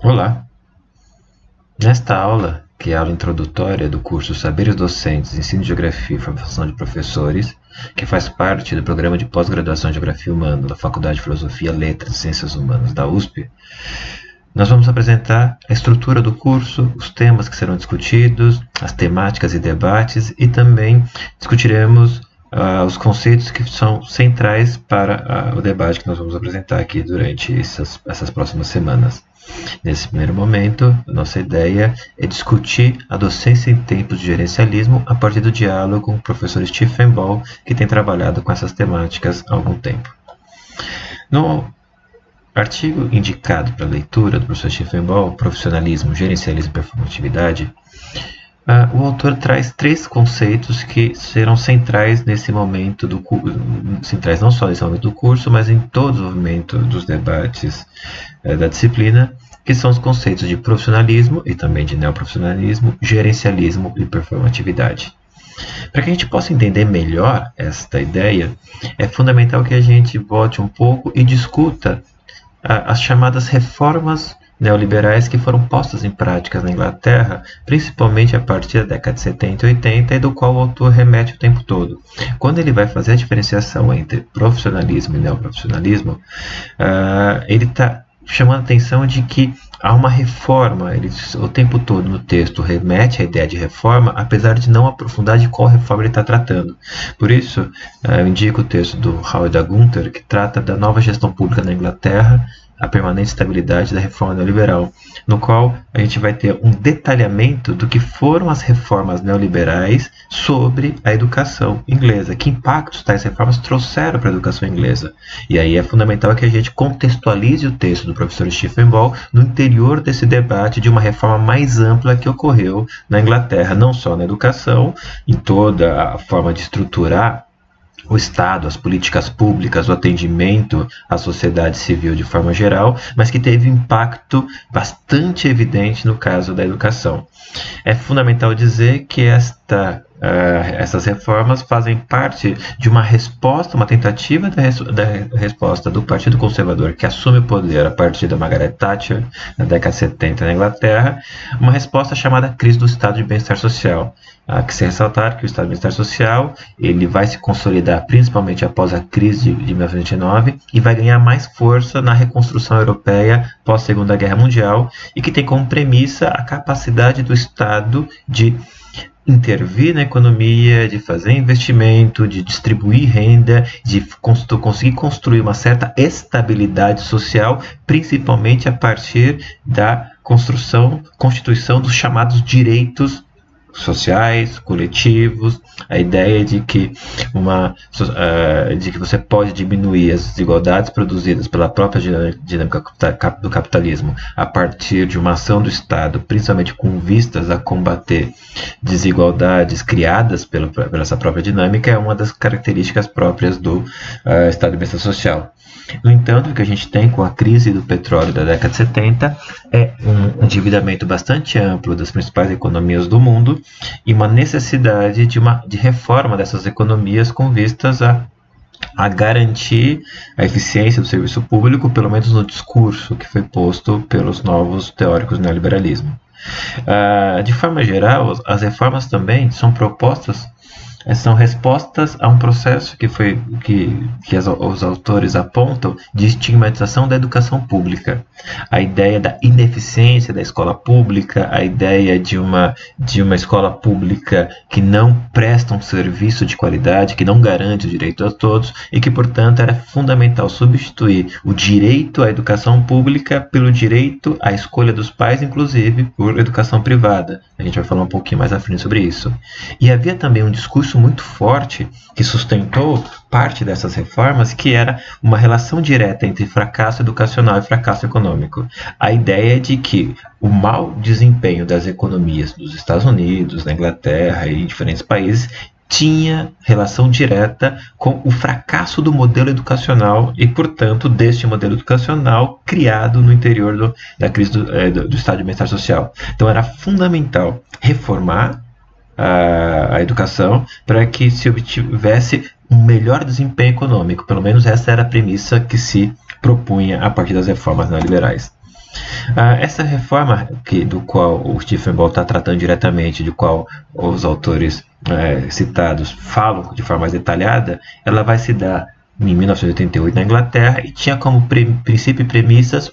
Olá! Nesta aula, que é a aula introdutória do curso Saberes Docentes, Ensino de Geografia e Formação de Professores, que faz parte do programa de pós-graduação em Geografia Humana da Faculdade de Filosofia, Letras e Ciências Humanas da USP, nós vamos apresentar a estrutura do curso, os temas que serão discutidos, as temáticas e debates, e também discutiremos os conceitos que são centrais para o debate que nós vamos apresentar aqui durante essas próximas semanas. Nesse primeiro momento, a nossa ideia é discutir a docência em tempos de gerencialismo a partir do diálogo com o professor Stephen Ball, que tem trabalhado com essas temáticas há algum tempo. No artigo indicado para leitura do professor Stephen Ball, Profissionalismo, Gerencialismo e Performatividade, o autor traz três conceitos que serão centrais nesse momento do curso, centrais não só nesse momento do curso, mas em todo o movimento dos debates da disciplina, que são os conceitos de profissionalismo e também de neoprofissionalismo, gerencialismo e performatividade. Para que a gente possa entender melhor esta ideia, é fundamental que a gente volte um pouco e discuta as chamadas reformas neoliberais que foram postas em práticas na Inglaterra, principalmente a partir da década de 70 e 80, e do qual o autor remete o tempo todo. Quando ele vai fazer a diferenciação entre profissionalismo e neoprofissionalismo, ele está chamando a atenção de que há uma reforma. Ele o tempo todo no texto remete à ideia de reforma, apesar de não aprofundar de qual reforma ele está tratando. Por isso, eu indico o texto do Howard Gunther, que trata da nova gestão pública na Inglaterra, a permanente estabilidade da reforma neoliberal, no qual a gente vai ter um detalhamento do que foram as reformas neoliberais sobre a educação inglesa, que impactos tais reformas trouxeram para a educação inglesa. E aí é fundamental que a gente contextualize o texto do professor Stephen Ball no interior desse debate de uma reforma mais ampla que ocorreu na Inglaterra, não só na educação, em toda a forma de estruturar o Estado, as políticas públicas, o atendimento à sociedade civil de forma geral, mas que teve impacto bastante evidente no caso da educação. É fundamental dizer que essas reformas fazem parte de uma resposta, uma tentativa da resposta do Partido Conservador, que assume o poder a partir da Margaret Thatcher, na década de 70 na Inglaterra, uma resposta chamada crise do Estado de Bem-Estar Social. Há que se ressaltar que o Estado de Bem-Estar Social ele vai se consolidar principalmente após a crise de 1929 e vai ganhar mais força na reconstrução europeia pós-Segunda Guerra Mundial, e que tem como premissa a capacidade do Estado de intervir na economia, de fazer investimento, de distribuir renda, de conseguir construir uma certa estabilidade social, principalmente a partir da constituição dos chamados direitos sociais, coletivos, a ideia de que você pode diminuir as desigualdades produzidas pela própria dinâmica do capitalismo a partir de uma ação do Estado, principalmente com vistas a combater desigualdades criadas pela essa própria dinâmica, é uma das características próprias do Estado de Bem-Estar Social. No entanto, o que a gente tem com a crise do petróleo da década de 70 é um endividamento bastante amplo das principais economias do mundo e uma necessidade de reforma dessas economias com vistas a garantir a eficiência do serviço público, pelo menos no discurso que foi posto pelos novos teóricos do neoliberalismo. De forma geral, as reformas também são respostas a um processo que os autores apontam de estigmatização da educação pública. A ideia da ineficiência da escola pública, a ideia de uma escola pública que não presta um serviço de qualidade, que não garante o direito a todos e que, portanto, era fundamental substituir o direito à educação pública pelo direito à escolha dos pais, inclusive por educação privada. A gente vai falar um pouquinho mais à frente sobre isso. E havia também um discurso muito forte que sustentou parte dessas reformas, que era uma relação direta entre fracasso educacional e fracasso econômico. A ideia de que o mau desempenho das economias dos Estados Unidos, na Inglaterra e em diferentes países tinha relação direta com o fracasso do modelo educacional e, portanto, deste modelo educacional criado no interior da crise do Estado de Bem-Estar Social. Então, era fundamental reformar a educação para que se obtivesse um melhor desempenho econômico. Pelo menos essa era a premissa que se propunha a partir das reformas neoliberais. Essa reforma do qual o Stephen Ball está tratando diretamente, de qual os autores citados falam de forma mais detalhada, ela vai se dar em 1988 na Inglaterra e tinha como princípio e premissas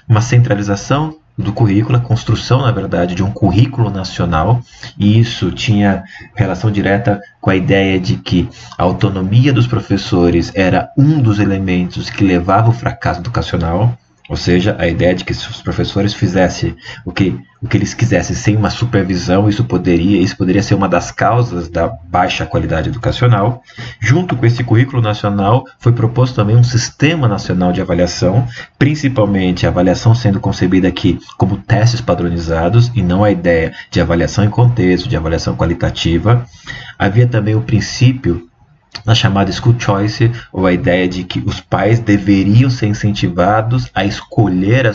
uma centralização do currículo, a construção, na verdade, de um currículo nacional, e isso tinha relação direta com a ideia de que a autonomia dos professores era um dos elementos que levava ao fracasso educacional. Ou seja, a ideia de que se os professores fizessem o que eles quisessem sem uma supervisão, isso poderia ser uma das causas da baixa qualidade educacional. Junto com esse currículo nacional, foi proposto também um sistema nacional de avaliação, principalmente a avaliação sendo concebida aqui como testes padronizados e não a ideia de avaliação em contexto, de avaliação qualitativa. Havia também o princípio na chamada school choice, ou a ideia de que os pais deveriam ser incentivados a escolher a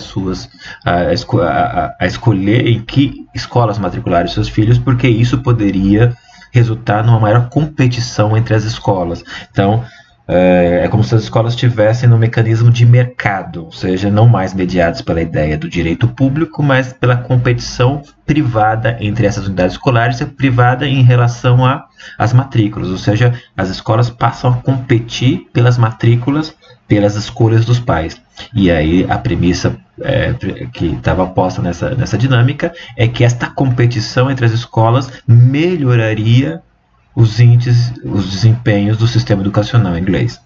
escolher em que escolas matricular os seus filhos, porque isso poderia resultar numa maior competição entre as escolas. Então, é como se as escolas estivessem no mecanismo de mercado, ou seja, não mais mediadas pela ideia do direito público, mas pela competição privada entre essas unidades escolares, privada em relação às matrículas, ou seja, as escolas passam a competir pelas matrículas, pelas escolhas dos pais. E aí a premissa que estava posta nessa dinâmica é que esta competição entre as escolas melhoraria os índices, os desempenhos do sistema educacional inglês.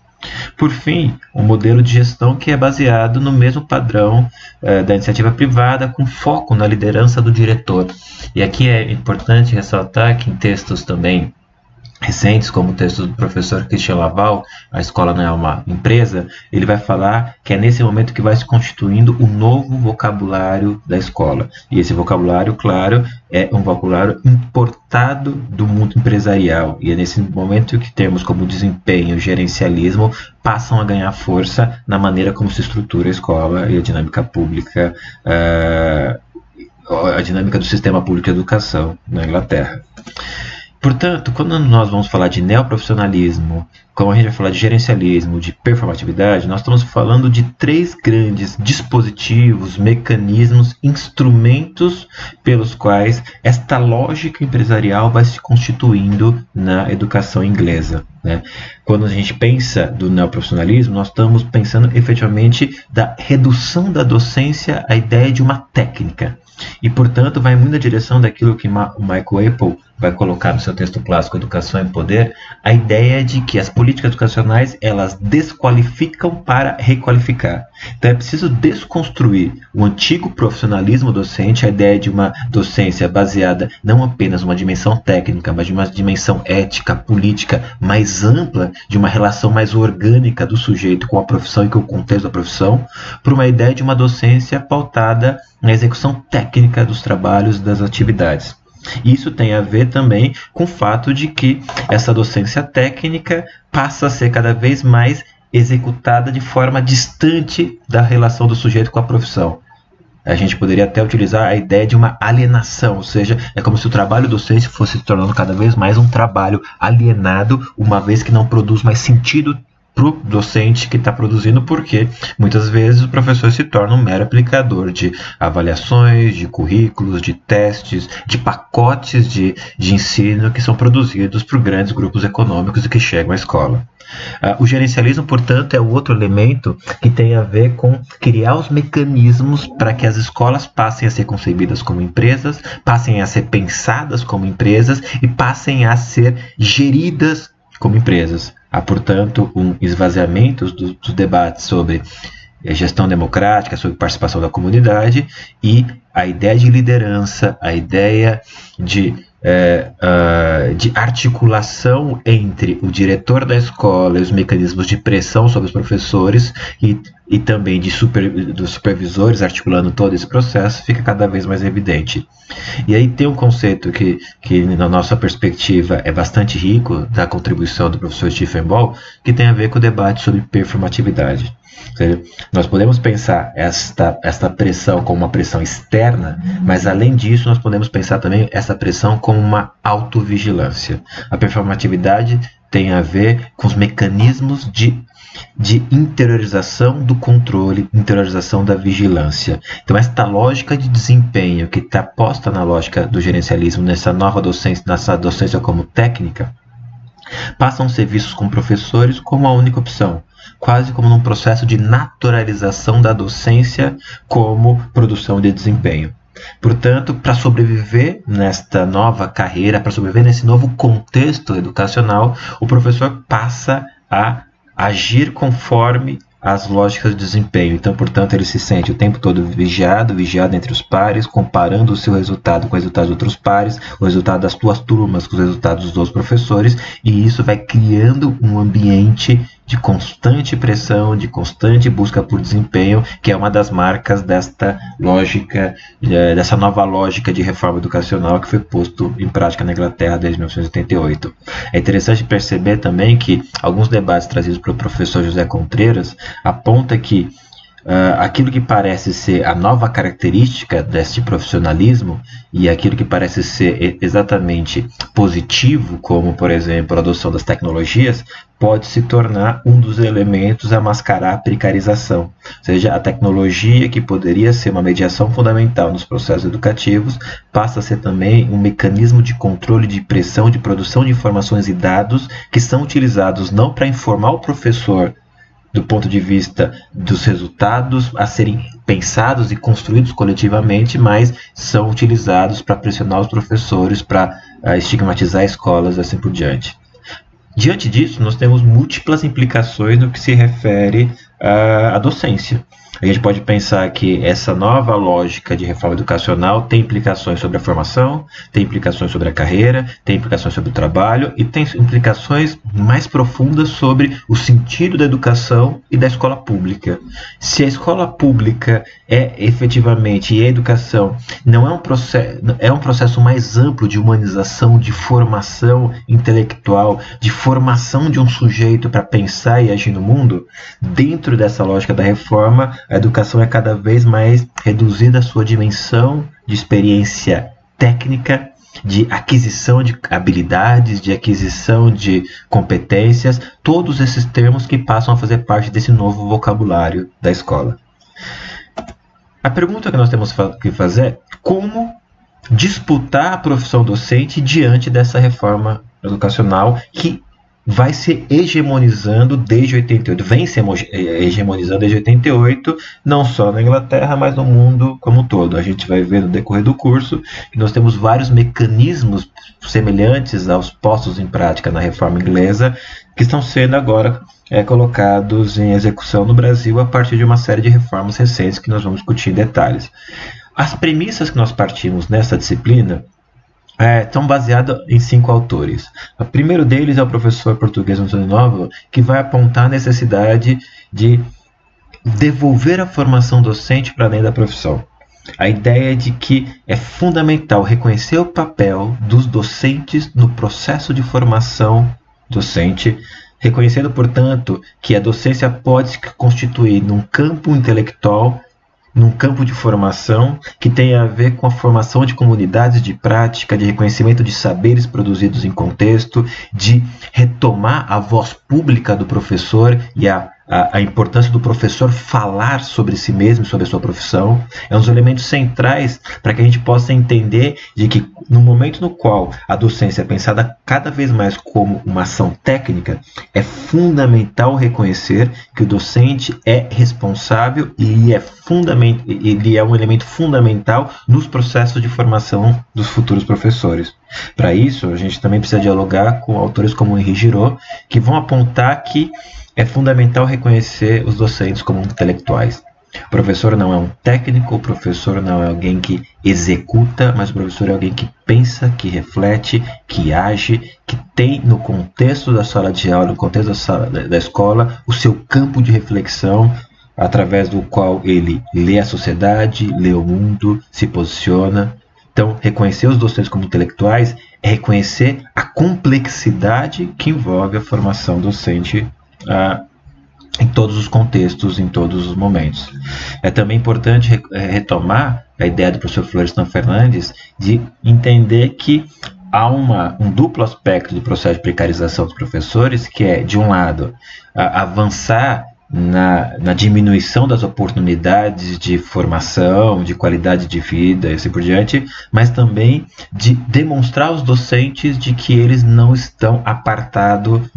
Por fim, um modelo de gestão que é baseado no mesmo padrão da iniciativa privada, com foco na liderança do diretor. E aqui é importante ressaltar que em textos também recentes, como o texto do professor Christian Laval, A Escola Não é uma Empresa, ele vai falar que é nesse momento que vai se constituindo o novo vocabulário da escola. E esse vocabulário, claro, é um vocabulário importado do mundo empresarial. E é nesse momento que termos como desempenho, gerencialismo, passam a ganhar força na maneira como se estrutura a escola e a dinâmica pública, a dinâmica do sistema público de educação na Inglaterra. Portanto, quando nós vamos falar de neoprofissionalismo, como a gente vai falar de gerencialismo, de performatividade, nós estamos falando de 3 grandes dispositivos, mecanismos, instrumentos pelos quais esta lógica empresarial vai se constituindo na educação inglesa, né? Quando a gente pensa do neoprofissionalismo, nós estamos pensando efetivamente da redução da docência à ideia de uma técnica. E, portanto, vai muito na direção daquilo que o Michael Apple vai colocar no seu texto clássico Educação e Poder, a ideia de que as políticas educacionais, elas desqualificam para requalificar. Então é preciso desconstruir o antigo profissionalismo docente, a ideia de uma docência baseada não apenas numa dimensão técnica, mas de uma dimensão ética, política mais ampla, de uma relação mais orgânica do sujeito com a profissão e com o contexto da profissão, para uma ideia de uma docência pautada na execução técnica dos trabalhos, das atividades. Isso tem a ver também com o fato de que essa docência técnica passa a ser cada vez mais executada de forma distante da relação do sujeito com a profissão. A gente poderia até utilizar a ideia de uma alienação, ou seja, é como se o trabalho docente fosse se tornando cada vez mais um trabalho alienado, uma vez que não produz mais sentido para o docente que está produzindo, porque muitas vezes o professor se torna um mero aplicador de avaliações, de currículos, de testes, de pacotes de ensino que são produzidos por grandes grupos econômicos e que chegam à escola. O gerencialismo, portanto, é o outro elemento que tem a ver com criar os mecanismos para que as escolas passem a ser concebidas como empresas, passem a ser pensadas como empresas e passem a ser geridas como empresas. Há, portanto, um esvaziamento dos debates sobre gestão democrática, sobre participação da comunidade e a ideia de liderança, a ideia de articulação entre o diretor da escola e os mecanismos de pressão sobre os professores e também dos supervisores articulando todo esse processo fica cada vez mais evidente. E aí tem um conceito que na nossa perspectiva é bastante rico da contribuição do professor Stephen Ball, que tem a ver com o debate sobre performatividade. Ou seja, nós podemos pensar esta pressão como uma pressão externa, mas além disso nós podemos pensar também essa pressão como uma autovigilância. A performatividade tem a ver com os mecanismos de de interiorização do controle, interiorização da vigilância. Então, esta lógica de desempenho que está posta na lógica do gerencialismo, nessa nova docência, nessa docência como técnica, passam a ser vistos com professores como a única opção, quase como num processo de naturalização da docência como produção de desempenho. Portanto, para sobreviver nesta nova carreira, para sobreviver nesse novo contexto educacional, o professor passa a agir conforme as lógicas de desempenho. Então, portanto, ele se sente o tempo todo vigiado entre os pares, comparando o seu resultado com os resultados de outros pares, o resultado das tuas turmas com os resultados dos professores, e isso vai criando um ambiente de constante pressão, de constante busca por desempenho, que é uma das marcas desta lógica, dessa nova lógica de reforma educacional que foi posto em prática na Inglaterra desde 1988. É interessante perceber também que alguns debates trazidos pelo professor José Contreras apontam que aquilo que parece ser a nova característica deste profissionalismo e aquilo que parece ser exatamente positivo, como, por exemplo, a adoção das tecnologias, pode se tornar um dos elementos a mascarar a precarização. Ou seja, a tecnologia, que poderia ser uma mediação fundamental nos processos educativos, passa a ser também um mecanismo de controle, de pressão, de produção de informações e dados que são utilizados não para informar o professor do ponto de vista dos resultados a serem pensados e construídos coletivamente, mas são utilizados para pressionar os professores, para estigmatizar escolas e assim por diante. Diante disso, nós temos múltiplas implicações no que se refere à docência. A gente pode pensar que essa nova lógica de reforma educacional tem implicações sobre a formação, tem implicações sobre a carreira, tem implicações sobre o trabalho e tem implicações mais profundas sobre o sentido da educação e da escola pública. Se a escola pública é efetivamente, e a educação não é um processo mais amplo de humanização, de formação intelectual, de formação de um sujeito para pensar e agir no mundo, dentro dessa lógica da reforma, a educação é cada vez mais reduzida à sua dimensão de experiência técnica, de aquisição de habilidades, de aquisição de competências, todos esses termos que passam a fazer parte desse novo vocabulário da escola. A pergunta que nós temos que fazer é como disputar a profissão docente diante dessa reforma educacional que vai se hegemonizando desde 88, vem se hegemonizando desde 88, não só na Inglaterra, mas no mundo como um todo. A gente vai ver no decorrer do curso que nós temos vários mecanismos semelhantes aos postos em prática na reforma inglesa, que estão sendo agora colocados em execução no Brasil a partir de uma série de reformas recentes que nós vamos discutir em detalhes. As premissas que nós partimos nessa disciplina estão baseadas em 5 autores. O primeiro deles é o professor português Antônio Novo, que vai apontar a necessidade de devolver a formação docente para além da profissão. A ideia de que é fundamental reconhecer o papel dos docentes no processo de formação docente, reconhecendo, portanto, que a docência pode se constituir num campo intelectual, num campo de formação que tem a ver com a formação de comunidades de prática, de reconhecimento de saberes produzidos em contexto, de retomar a voz pública do professor e a importância do professor falar sobre si mesmo, sobre a sua profissão. É um dos elementos centrais para que a gente possa entender de que no momento no qual a docência é pensada cada vez mais como uma ação técnica, é fundamental reconhecer que o docente é responsável e ele é um elemento fundamental nos processos de formação dos futuros professores. Para isso, a gente também precisa dialogar com autores como Henri Giraud, que vão apontar que é fundamental reconhecer os docentes como intelectuais. O professor não é um técnico, o professor não é alguém que executa, mas o professor é alguém que pensa, que reflete, que age, que tem no contexto da sala de aula, no contexto da escola, o seu campo de reflexão, através do qual ele lê a sociedade, lê o mundo, se posiciona. Então, reconhecer os docentes como intelectuais é reconhecer a complexidade que envolve a formação docente em todos os contextos, em todos os momentos. É também importante retomar a ideia do professor Florestan Fernandes de entender que há um duplo aspecto do processo de precarização dos professores, que é, de um lado, avançar na diminuição das oportunidades de formação, de qualidade de vida e assim por diante, mas também de demonstrar aos docentes de que eles não estão apartados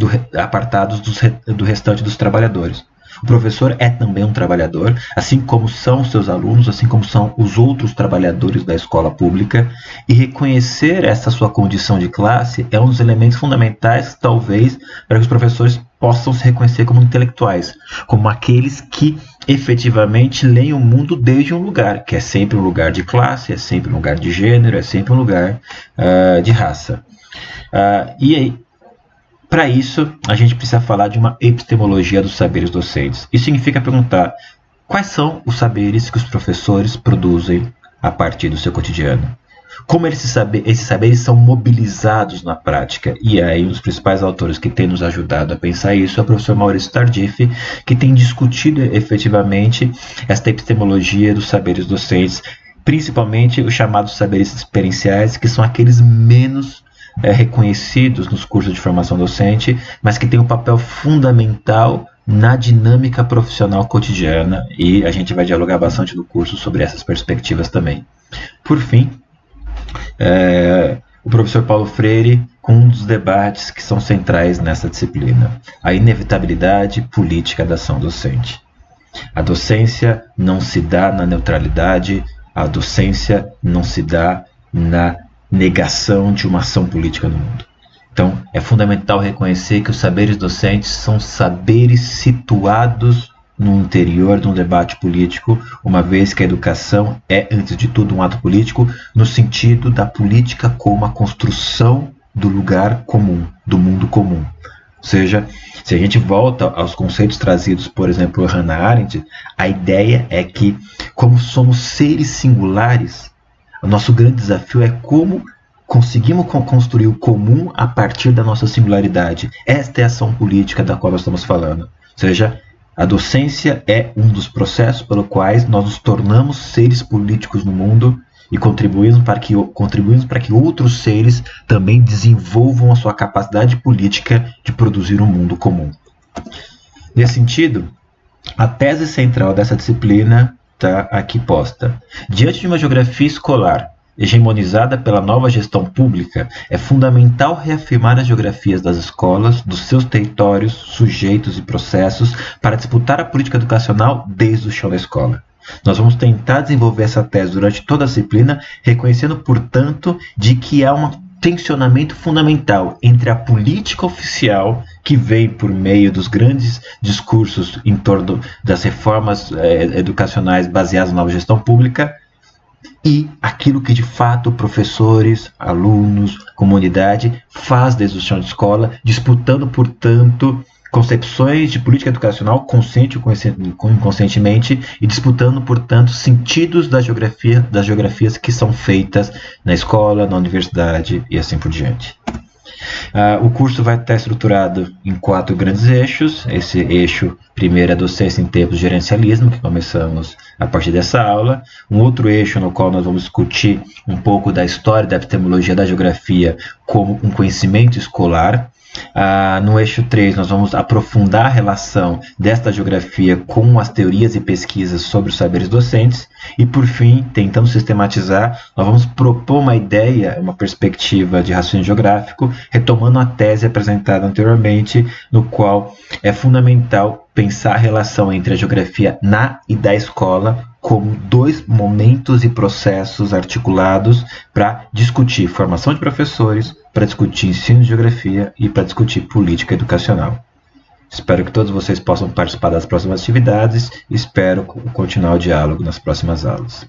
do restante dos trabalhadores. O professor é também um trabalhador, assim como são os seus alunos, assim como são os outros trabalhadores da escola pública, e reconhecer essa sua condição de classe é um dos elementos fundamentais, talvez, para que os professores possam se reconhecer como intelectuais, como aqueles que efetivamente leem o mundo desde um lugar, que é sempre um lugar de classe, é sempre um lugar de gênero, é sempre um lugar de raça. E aí, para isso, a gente precisa falar de uma epistemologia dos saberes docentes. Isso significa perguntar quais são os saberes que os professores produzem a partir do seu cotidiano. Como esses saberes são mobilizados na prática. E aí, um dos principais autores que tem nos ajudado a pensar isso é o professor Maurício Tardif, que tem discutido efetivamente esta epistemologia dos saberes docentes, principalmente os chamados saberes experienciais, que são aqueles menos reconhecidos nos cursos de formação docente, mas que tem um papel fundamental na dinâmica profissional cotidiana, e a gente vai dialogar bastante no curso sobre essas perspectivas também. Por fim, o professor Paulo Freire com um dos debates que são centrais nessa disciplina, a inevitabilidade política da ação docente. A docência não se dá na neutralidade, a docência não se dá na negação de uma ação política no mundo. Então, é fundamental reconhecer que os saberes docentes são saberes situados no interior de um debate político, uma vez que a educação é, antes de tudo, um ato político, no sentido da política como a construção do lugar comum, do mundo comum. Ou seja, se a gente volta aos conceitos trazidos, por exemplo, por Hannah Arendt, a ideia é que, como somos seres singulares, o nosso grande desafio é como conseguimos construir o comum a partir da nossa singularidade. Esta é a ação política da qual nós estamos falando. Ou seja, a docência é um dos processos pelos quais nós nos tornamos seres políticos no mundo e contribuímos para que outros seres também desenvolvam a sua capacidade política de produzir um mundo comum. Nesse sentido, a tese central dessa disciplina está aqui posta. Diante de uma geografia escolar hegemonizada pela nova gestão pública, é fundamental reafirmar as geografias das escolas, dos seus territórios, sujeitos e processos para disputar a política educacional desde o chão da escola. Nós vamos tentar desenvolver essa tese durante toda a disciplina, reconhecendo, portanto, de que há um tensionamento fundamental entre a política oficial, que vem por meio dos grandes discursos em torno das reformas educacionais baseadas na nova gestão pública, e aquilo que de fato professores, alunos, comunidade faz desde o chão de escola, disputando, portanto, concepções de política educacional consciente ou inconscientemente, e disputando, portanto, sentidos das geografias que são feitas na escola, na universidade e assim por diante. O curso vai estar estruturado em 4 grandes eixos. Esse eixo primeiro é a docência em tempos de gerencialismo, que começamos a partir dessa aula. Um outro eixo no qual nós vamos discutir um pouco da história da epistemologia da geografia como um conhecimento escolar. No eixo 3, nós vamos aprofundar a relação desta geografia com as teorias e pesquisas sobre os saberes docentes. E, por fim, tentando sistematizar, nós vamos propor uma ideia, uma perspectiva de raciocínio geográfico, retomando a tese apresentada anteriormente, no qual é fundamental pensar a relação entre a geografia na e da escola como 2 momentos e processos articulados para discutir formação de professores, para discutir ensino de geografia e para discutir política educacional. Espero que todos vocês possam participar das próximas atividades e espero continuar o diálogo nas próximas aulas.